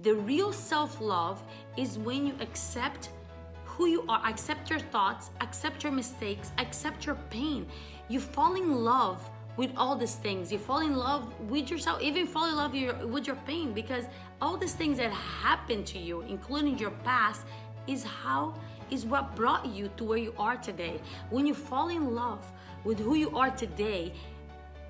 The real self-love is when you accept who you are, accept your thoughts, accept your mistakes, accept your pain. You fall in love with all these things. You fall in love with yourself, even fall in love with your pain, because all these things that happened to you, including your past, is what brought you to where you are today. When you fall in love with who you are today,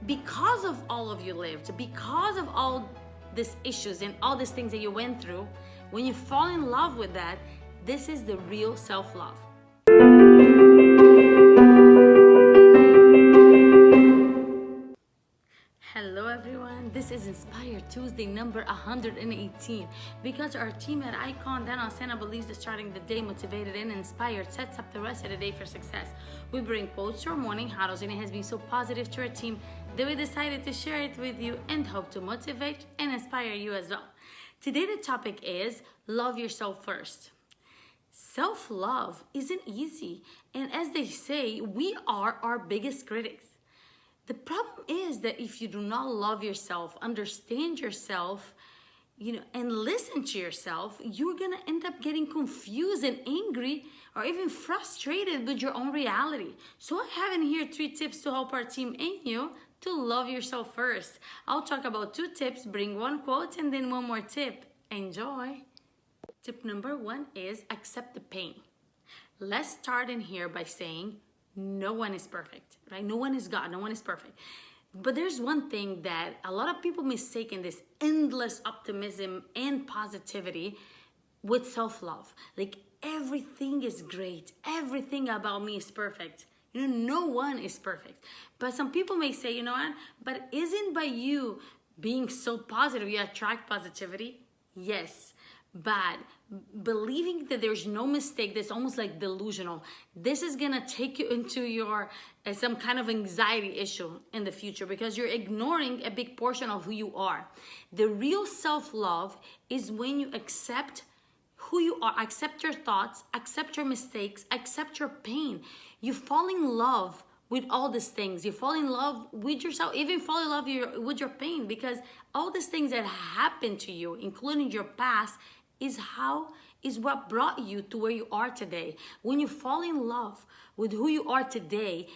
because of all of you lived, because of all these issues and all these things that you went through, when you fall in love with that, this is the real self-love. Hello everyone, this is Inspire Tuesday number 118. Because our team at Icon Dental Center believes that starting the day motivated and inspired sets up the rest of the day for success. We bring quotes to our morning huddles, and it has been so positive to our team that we decided to share it with you and hope to motivate and inspire you as well. Today the topic is love yourself first. Self-love isn't easy, and as they say, we are our biggest critics. The problem is that if you do not love yourself, understand yourself, and listen to yourself, you're gonna end up getting confused and angry or even frustrated with your own reality. So I have in here 3 tips to help our team and you to love yourself first. I'll talk about 2 tips, bring 1 quote, and then 1 more tip. Enjoy. Tip number 1 is accept the pain. Let's start in here by saying no one is perfect, right? No one is God, no one is perfect. But there's one thing that a lot of people mistake in this endless optimism and positivity with self-love. Like everything is great, everything about me is perfect. No one is perfect. But some people may say, but isn't by you being so positive, you attract positivity? Yes. But believing that there's no mistake, that's almost like delusional. This is gonna take you into your some kind of anxiety issue in the future because you're ignoring a big portion of who you are. The real self-love is when you accept who you are, accept your thoughts, accept your mistakes, accept your pain. You fall in love with all these things. You fall in love with yourself, even fall in love with your pain, because all these things that happened to you, including your past, is what brought you to where you are today. When you fall in love with who you are today,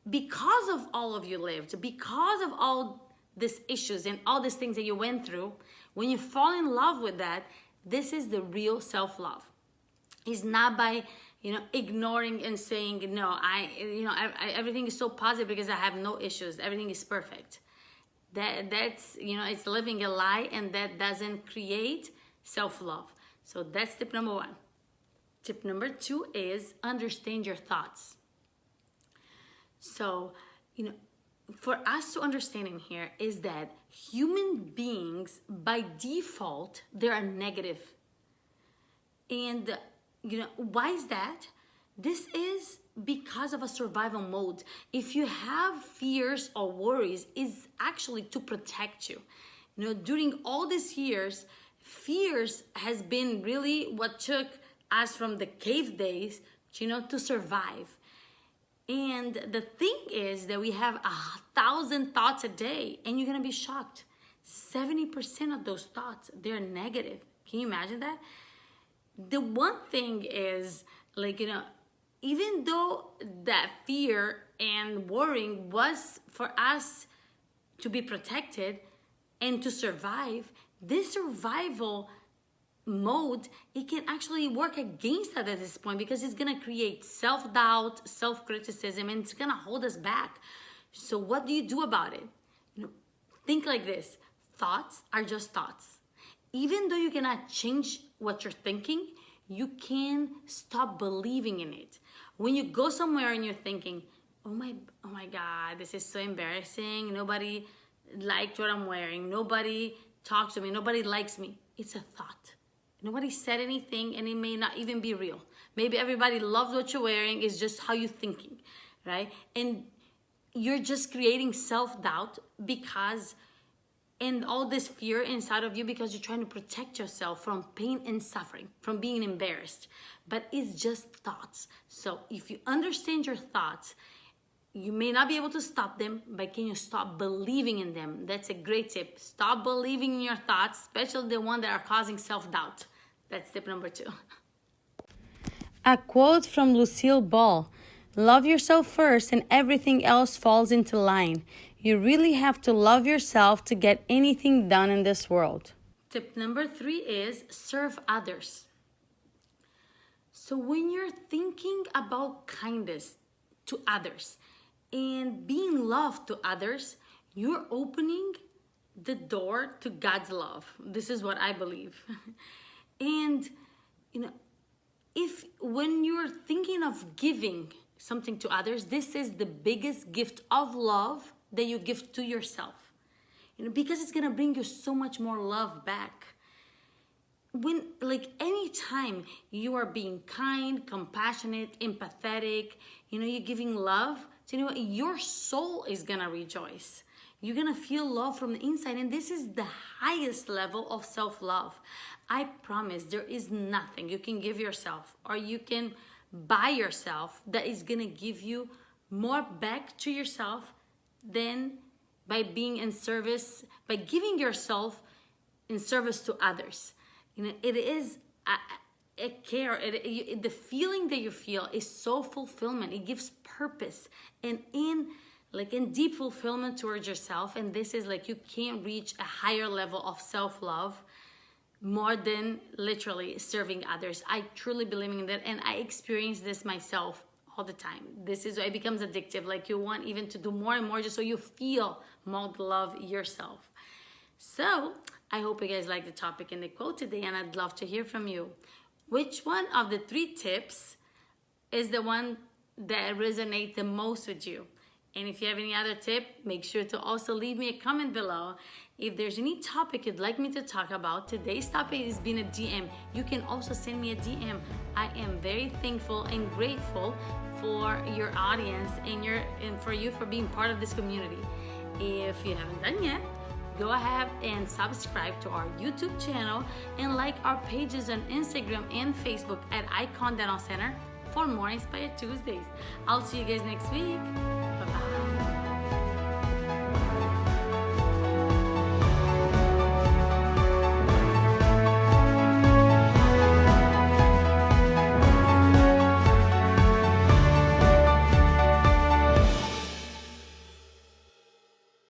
because of all of you lived, because of all these issues and all these things that you went through, when you fall in love with that, this is the real self-love. It's not by ignoring and saying no, everything is so positive because I have no issues, everything is perfect. That's it's living a lie, and that doesn't create self-love. So that's tip number 1. Tip number 2 is understand your thoughts. So, for us to understand in here is that human beings by default, they are negative. And why is that? This is because of a survival mode. If you have fears or worries, it's actually to protect you. During all these years, fears has been really what took us from the cave days, to survive. And the thing is that we have 1,000 thoughts a day, and you're gonna be shocked. 70% of those thoughts, they're negative. Can you imagine that? The one thing is, even though that fear and worrying was for us to be protected and to survive, this survival mode, it can actually work against us at this point, because it's gonna create self-doubt, self-criticism, and it's gonna hold us back. So what do you do about it? Think like this: thoughts are just thoughts. Even though you cannot change what you're thinking, you can stop believing in it. When you go somewhere and you're thinking, oh my God, this is so embarrassing, nobody liked what I'm wearing, nobody talks to me, nobody likes me. It's a thought. Nobody said anything, and it may not even be real. Maybe everybody loves what you're wearing, it's just how you're thinking, right? And you're just creating self-doubt and all this fear inside of you, because you're trying to protect yourself from pain and suffering, from being embarrassed. But it's just thoughts. So if you understand your thoughts, You may not be able to stop them, but can you stop believing in them? That's a great tip. Stop believing in your thoughts, especially the ones that are causing self-doubt. That's tip number 2. A quote from Lucille Ball: love yourself first and everything else falls into line. You really have to love yourself to get anything done in this world. Tip number 3 is serve others. So when you're thinking about kindness to others and being loved to others, you're opening the door to God's love. This is what I believe. And, if when you're thinking of giving something to others, this is the biggest gift of love that you give to yourself. Because it's gonna bring you so much more love back. When, anytime you are being kind, compassionate, empathetic, you're giving love, so your soul is gonna rejoice. You're gonna feel love from the inside, and this is the highest level of self-love. I promise there is nothing you can give yourself or you can buy yourself that is gonna give you more back to yourself than by being in service, by giving yourself in service to others. It is a care. The feeling that you feel is so fulfillment. It gives purpose and in deep fulfillment towards yourself. And this is you can't reach a higher level of self-love more than literally serving others. I truly believe in that, and I experience this myself all the time. It becomes addictive. You want even to do more and more just so you feel more love yourself. So I hope you guys like the topic and the quote today, and I'd love to hear from you. Which one of the 3 tips is the one that resonates the most with you? And if you have any other tip, make sure to also leave me a comment below. If there's any topic you'd like me to talk about, today's topic has been a DM. You can also send me a DM. I am very thankful and grateful for your audience and for you for being part of this community. If you haven't done yet, go ahead and subscribe to our YouTube channel and like our pages on Instagram and Facebook at Icon Dental Center for more Inspired Tuesdays. I'll see you guys next week.